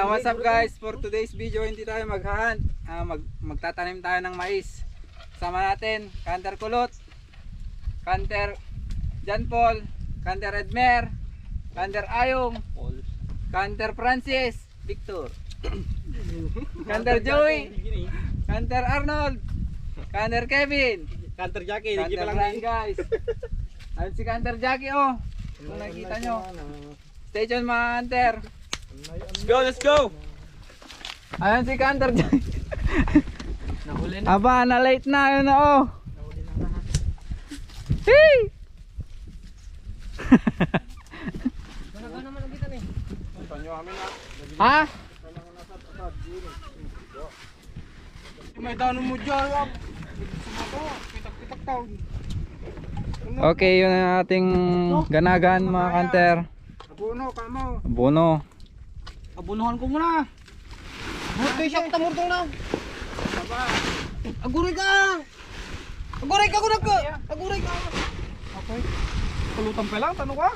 What's up guys, for today's video hindi tayo maghahunt, magtatanim tayo ng mais. Sama natin Kanter Kulot, Kanter John Paul, Kanter Edmer, Kanter Ayong, Kanter Francis, Victor, Kanter Joey, Kanter Arnold, Kanter Kevin, Kanter Jackie, Kanter Brian guys. Ayun si Kanter Jackie oh, kung nakikita nyo. Stay tuned mga Kanter. Let's go! Ayan si Kanter Jackie. Nahuli na. Aba, na late na yun oh. Nahuli na lahat. Hey! Gano'n naman ang kita ni? Panyo kami na. Ha? May danon mo dyan. Pitak-pitak tao. Okay, yun ang ating ganagan mga Kanter. Abuno, kamo. Abono. Abunuhan ko muna. Buti siya kita murtong na. Aguray ka! Aguray ka! Aguray ka! Okay. Pulutan pa lang, tanong ka?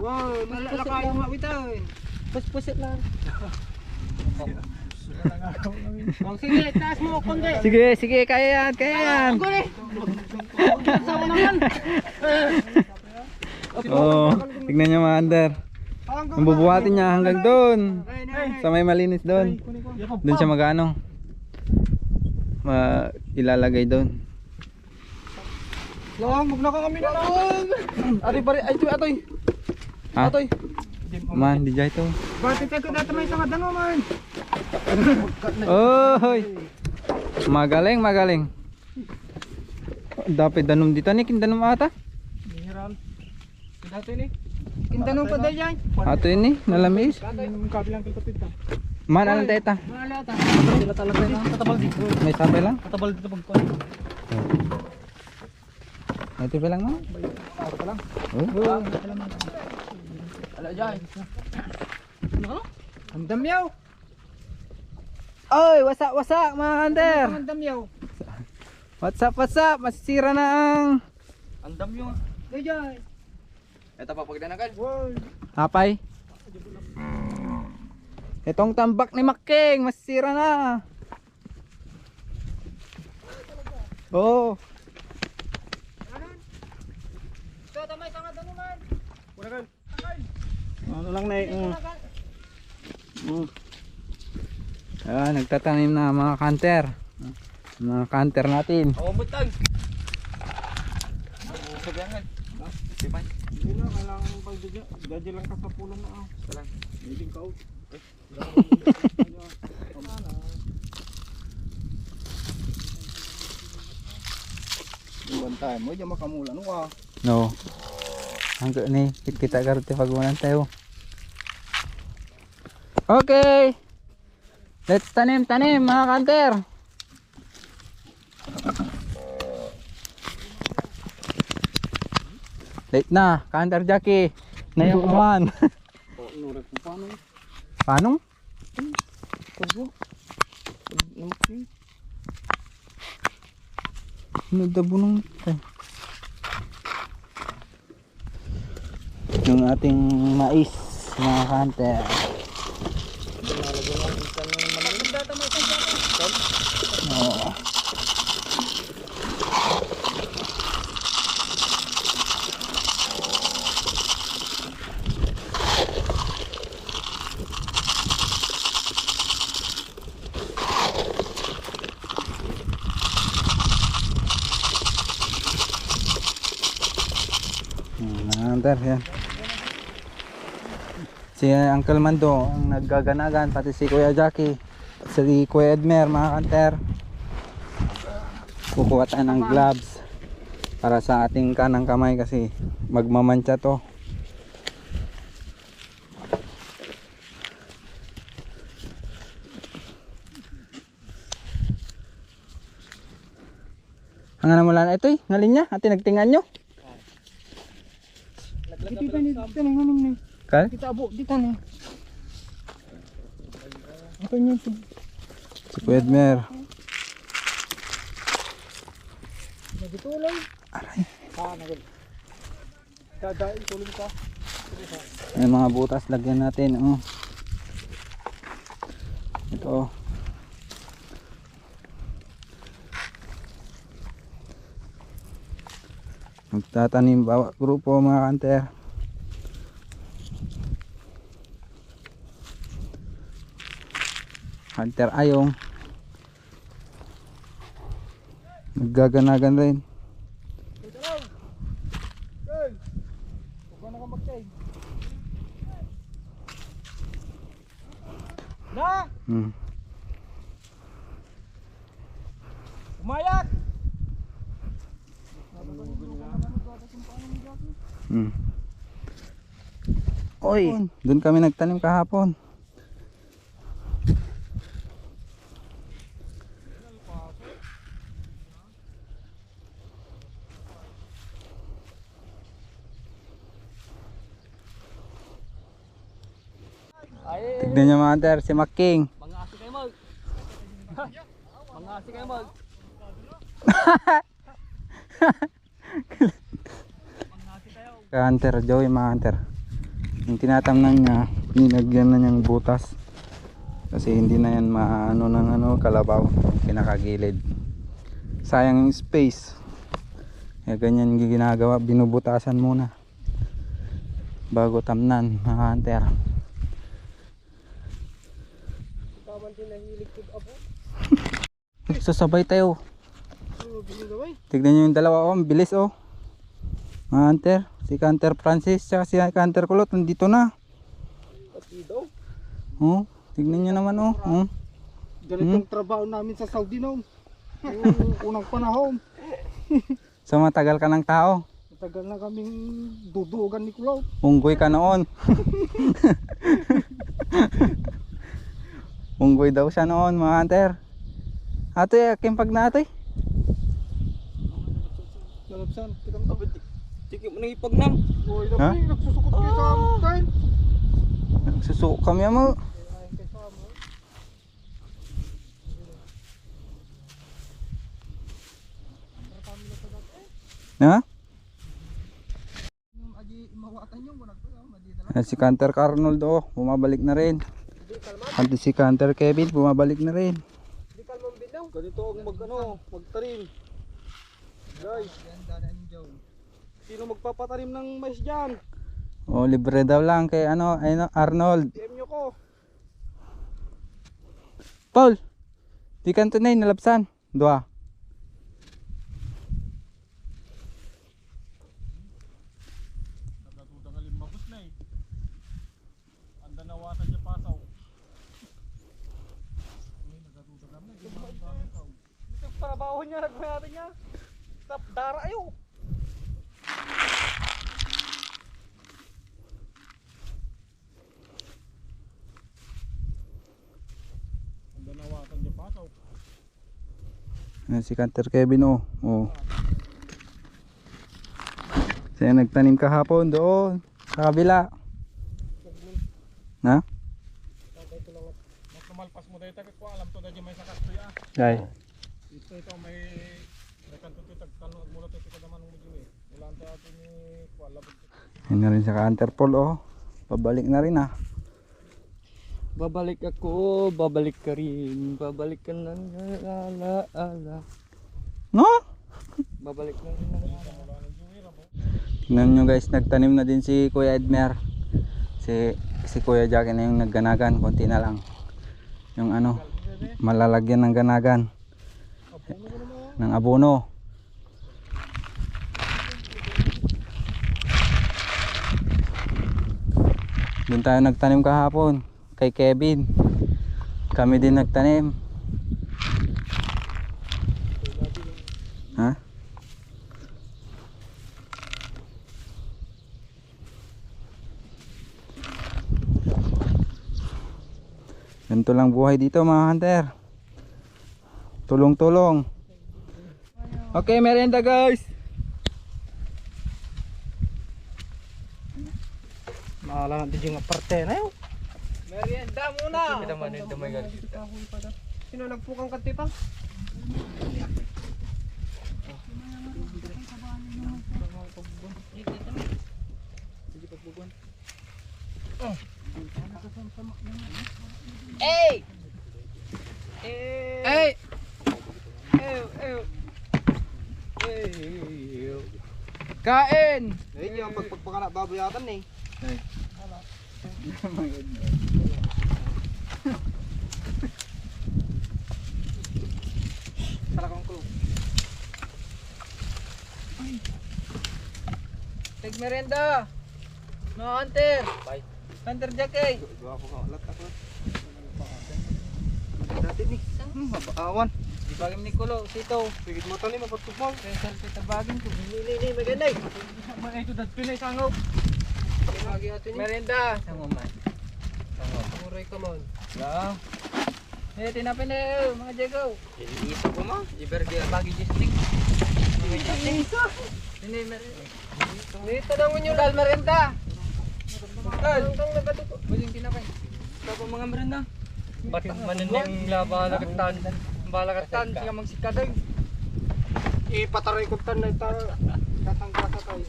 Wow, nalalakay yung mawita eh. Pusit lang. Sige, taas mo, konde. Sige, kaya yan. Aguray! Sama naman. Oh, tignan nyo mga Kanter. Mabubuhatin niya hanggang doon. Sa may malinis doon. Doon siya mag-ano. Ilalagay doon. Lang, huwag na ka kami na lang. Atoy. Ha? Man, di jay to. Bakit ka dito may isang adano man? Oy! Magaling. Dapat danom dito ni, kindanom ata. Bihiran. Dito ni. Kintanong pa dahil yan. Ato ini, nalamis. Kabilang kiltapit ka. Man, alang teta. Malata. Sila talaga na. Katabal dito. May sabay lang. Katabal dito pagkuhan. Ito pa lang mo. Ako pa lang. Oh. Ala dyan. Ano? Ang damyaw. Oy, wasak mga Kanter. Ang damyaw. What's up? Masisira na Ang damyaw. Dyan. Ito pa pagdanagan. hapay. Itong tambak ni Making, masisira na. Oh. Ito, tamay tanga dano man. Kunagan. Ano lang na nagtatanim na mga Kanter. Mga Kanter natin. Oo, butang. Sabihan. Sipan. Hindi na, kailangan mong pagdadya. Dadya lang ka sa pulang na. Salang. Hindi ka out. Bantay mo, diyan makamulan ka. No. Hanggang ni kita garute pagunan tayo. Okay. Let's tanim mga Kanter. Late na, Kanter Jackie. Nayukuman. Paano? Nagdabunong tayo. yung ating mais mga hunter. Oo. Hunter, yan. Si Uncle Mando ang naggaganagan, pati si Kuya Jackie, si Kuya Edmer, mga hunter. Kukuha tayo ng gloves para sa ating kanang kamay kasi magmamantsa to. Ang mula na ito ngalin niya, ati nagtingan nyo. Dito ni. Kal? Kita abo, dito ni. Ito niyo si. Si Kuya Edmer. Nagituloy. Aray. Nagul. Dadain tulong ka. May mga butas lagyan natin. Oh. Ito. Magtatanim bawat grupo mga hunter. Hunter Ayong. Naggaganagan rin. Huwag na ka magtay. Na! Umayak! Oy, doon kami nagtanim kahapon. Tignan niyo mga hunter, si Making. Mga asi kayo mag. Mga asi kayo mag. Hunter, Joey mga hunter. Yung tinatamnan niya, ninagyan na niyang butas. Kasi hindi na yan maano ng kalabaw, pinakagilid. Sayang yung space. Kaya ganyan yung ginagawa, binubutasan muna bago tamnan mga hunter. Sasabay tayo. Tignan nyo yung dalawa, ang bilis mga hunter. Si Hunter Francis at si Hunter Kulot nandito na. Tignan nyo naman Ganitong trabaho namin sa Saudi noon. Unang panahon. So matagal ka ng tao. Matagal na kaming dudugan ni Kulot. Unggoy ka noon. Unggoy daw siya noon mga hunter. Ate, kimpag na ate. Lalabsan, kitang tabit. Tiki mo nang ipagnam. Uy, Ha? nagsusukot kayo sa amin. Nagsusuko kami mo. Ha? Si Hunter Arnold bumabalik na rin. At si Hunter Kevin bumabalik na rin. Ganito ang magtarim. Guys, sino magpapatarim ng mais dyan? Libre daw lang kay Arnold. PM nyo ko. Paul, di kanto na nalabsan. Dua. Trabaho niya, nagmayari niya. Tap, dara ayo. Anda nawakan niya pasaw. Si Hunter Kevin Siya nagtanim kahapon doon sa kabila. Na? Mas lumalpas mo dahil ko alam to dahil may sakas to ya. Dai. Ito may nakanto to tagtanong mula to kada manong medyo wala Yun na rin sa Canterpol oh. Pabalik na rin ah. Babalik ako, babalik ka rin. Babalik ka ng alaala. No? Babalik na rin ng alaala. Tingnan nyo guys, nagtanim na din si Kuya Edmer. Si Kuya Jackie na yung nagganagan. Konti na lang. Yung ano, malalagyan ng ganagan. Ng abono. Doon tayo nagtanim kahapon kay Kevin. Kami din nagtanim. Ha? Ganito lang buhay dito mga hunter. Tulong-tulong. Okay, merienda guys. Maala na din yung aparte na yun. Merienda muna. Kita man yung damay galit. Sino nagpukang katipang? Hey! Hey! Kain! Ayun yung pagpagpakanak baboyatan eh. Talakang ko. Take merienda! Mga hunter! Bye. Hunter Jackie! Dua ako ka ulat ako. Dati ni. Mabaawan. Di bagim ni Kulo, sito. Sigit mo tani mapatugmog. Kaya sa bagim ko. Ni magandang. Man ito dat pinay sangaw. Bagi atin ni. Merienda! Sango man. Sango. Muray ka man. Ya. Eh, tinapin na mga Jago. Iisa ko ma. Iberge bagi gisting. Ini merienda. Ni tanangon nyo Dal merienda. Dal. Ang nagatuto. Buling tinapin. Tapos mga merienda. Bakit manin yung labalagatan? Balagatan siya magsikadeng. Ipataray ko tan na ita katang kasa tayo.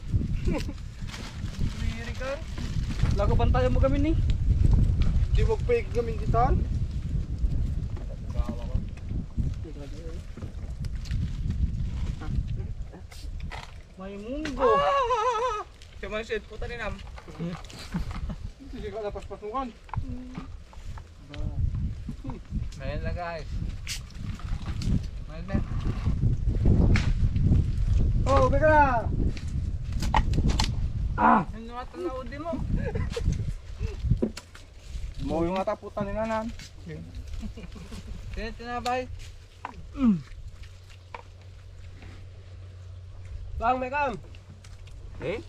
Miri ka. Lago bantayan mo kami ni. Di mo pig kami ditan. May munggo. Siya man siya puta ni nam. Hindi ka lapas pasukan. Merienda guys. Merienda. Oh, beka. Ano nga tanaw di mo? Mo yung ataputan ni nanan. Tinabay. Bang mekam. Eh?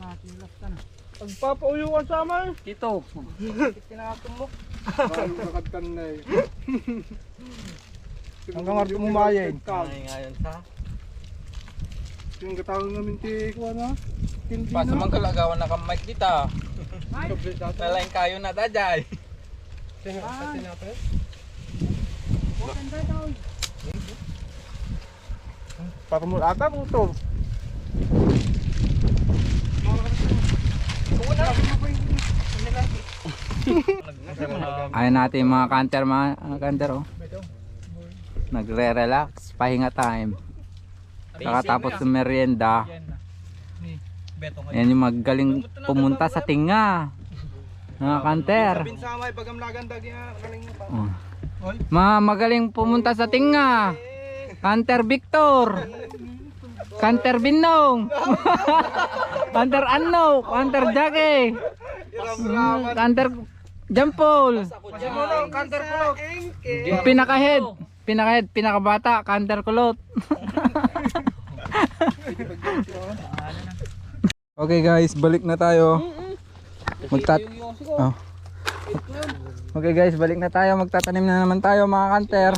Matilap ka na. Pagpapauyuan sa amin. Dito. Tinakatong mo. Nakadkan na eh. Hanggang arto mo mayin. Ay ngayon sa. Yung katawag namin ti kuha na. Pas man kalagawan na ka mic dita. Nalain kayo na dajay. Tinapin. Para mo ata mo to. Ayun natin mga kanter oh. Nagre-relax, pahinga time. Kakatapos ng merienda. Yan yung magaling pumunta sa tinga. Mga kanter. Sabin sa may bagam lagandag ya galing mo pa. Oh. Magaling pumunta sa tinga. Kanter Victor. Kanter Binong. Kanter Anno. Kanter Jackie. Kanter Jampol. Kanter kulot. Yung pinaka-head, pinakabata, Kanter Kulot. Okay guys, balik na tayo. Oh. Okay guys, balik na tayo. Magtatanim na naman tayo mga kanter.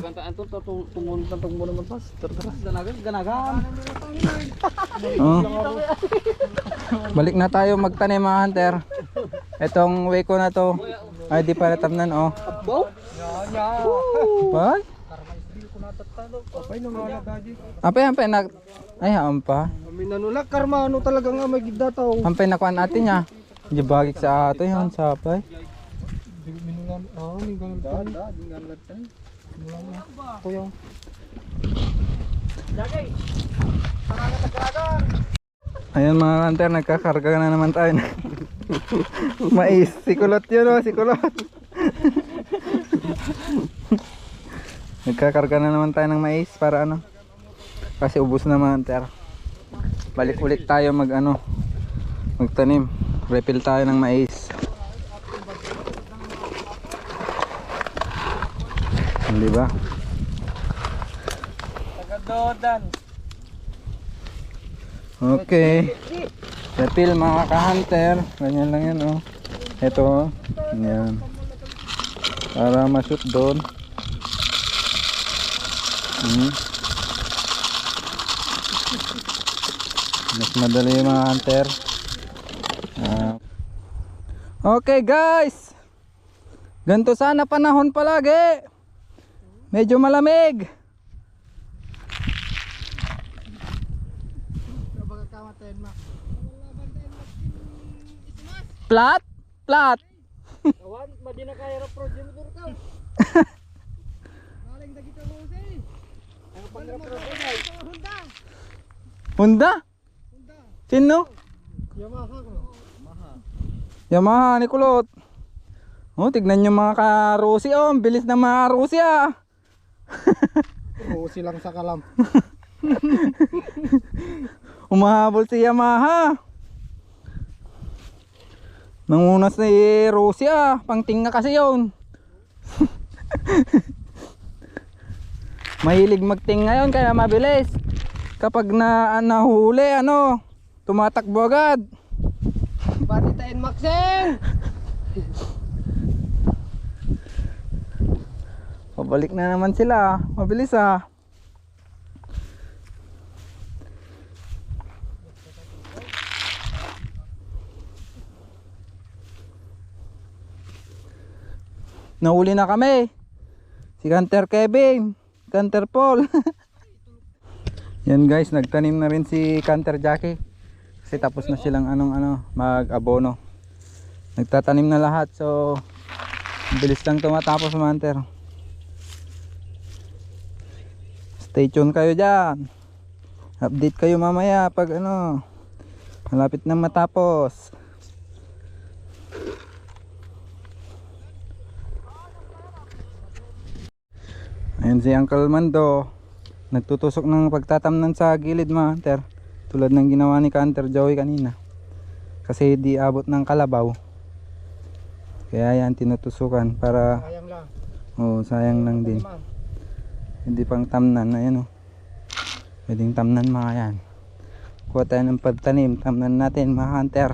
Oh. Balik na tayo magtanim mga hunter. Etong weko na to ay di pa natamnan oh. Apa? Apa na? Ay, hampa. Kami nanulak karma ano talaga nga may gidataw. Ampay nakuan natin niya. Di bagik sa ato yun, sapay. Minulan, minggan lagtan. Minggan lagtan. Kuya. Lagay. Parang nagkaragan. Ayan mga hunter, nagkakarga na naman tayo. Mais, sikulot yun o, sikulot. Nagkakarga na naman tayo ng mais para ano. Kasi ubos na mga hunter. Balik ulit tayo magtanim. Refill tayo ng mais. Hindi ba? Tagadodan. Okay. Refill mga ka-hunter. Ganyan lang yan oh. Ito. Yan. Para ma-shoot doon. Mas madali mga hunter. Okay guys. Ganito sana panahon palagi. Medyo malamig. Plat? Plat. Kawan, madi na kaya ra pro gym dur ka. Maling dagito mo say. Ang pangra pro ay Honda. Honda? Honda. Sino? Yamaha ko. Yamaha ni Kulot. Oh, tignan nyo mga ka-Rusi oh, ang bilis na mga Rusi ah. Rusi lang sa kalam. Umahabol si Yamaha. Nangunas na Rusi ah, pangtinga kasi yun. Mahilig magtinga yun kaya mabilis. Kapag nahuli tumatakbo agad. Batitain Maxen. Pabalik na naman sila, mabilis ah. Nahuli na kami. Si Hunter Kevin, Hunter Paul. Yan guys, nagtanim na rin si Hunter Jackie. Kasi tapos na silang mag-abono. Nagtatanim na lahat, so bilis lang tumatapos mga hunter. Stay tuned kayo dyan. Update kayo mamaya pag malapit na matapos. Ayan si Uncle Mando, nagtutusok ng pagtatamnan sa gilid mga hunter. Tulad ng ginawa ni Hunter Joey kanina. Kasi di abot ng kalabaw. Kaya yan tinutusukan para Sayang lang. sayang lang din. Hindi pang tamnan, ayan pwedeng tamnan mga yan. Kuha tayo ng pagtanim, tamnan natin mga hunter.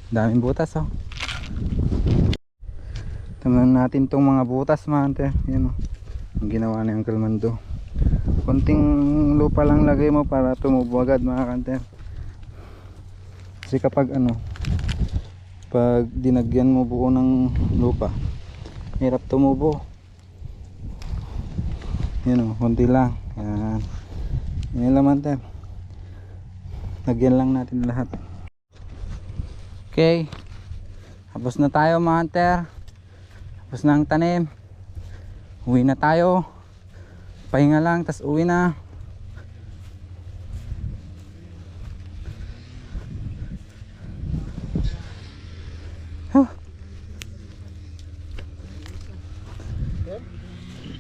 Daming butas oh. Tamnan natin tong mga butas mga hunter. Ayan ang ginawa ni Uncle Mando. Konting lupa lang lagay mo para tumubo agad mga hunter. Kasi kapag pag dinagyan mo buo ng lupa, hirap tumubo. Yan konti lang. Yan. Yan lang hunter. Lagyan lang natin lahat. Okay. Tapos na tayo mga hunter. Tapos na ang tanim. Uwi na tayo. Pahinga lang, tas uwi na.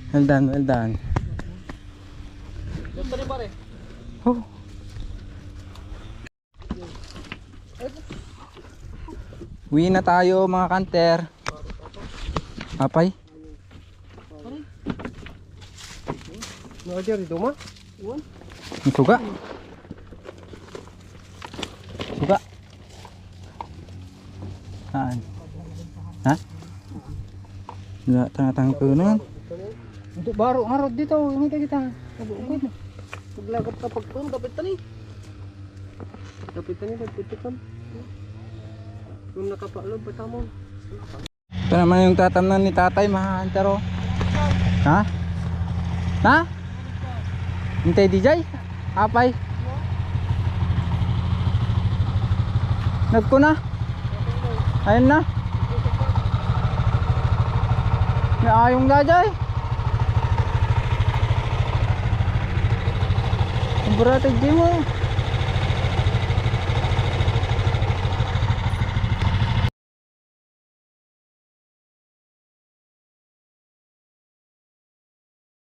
Well done, well done. Oh. Uwi na tayo mga kanter. Apay? Najar itu mah. Suka? Suka? Saan? Ha? Nggak tengah-tengah penuh. Untuk baru ngarot dito, ini kita. Ugod na. Paglagap ka pagpun, kapitan ni. Kapitan ni, kapitan. Kung nakapalob, patamon. Ito naman yung tatamnan ni tatay, mga hunter oh. Ha? Ha? Hintay DJ? Apay? Nagko na? Ayun na? May ayong dajay. Ang beratay di mo.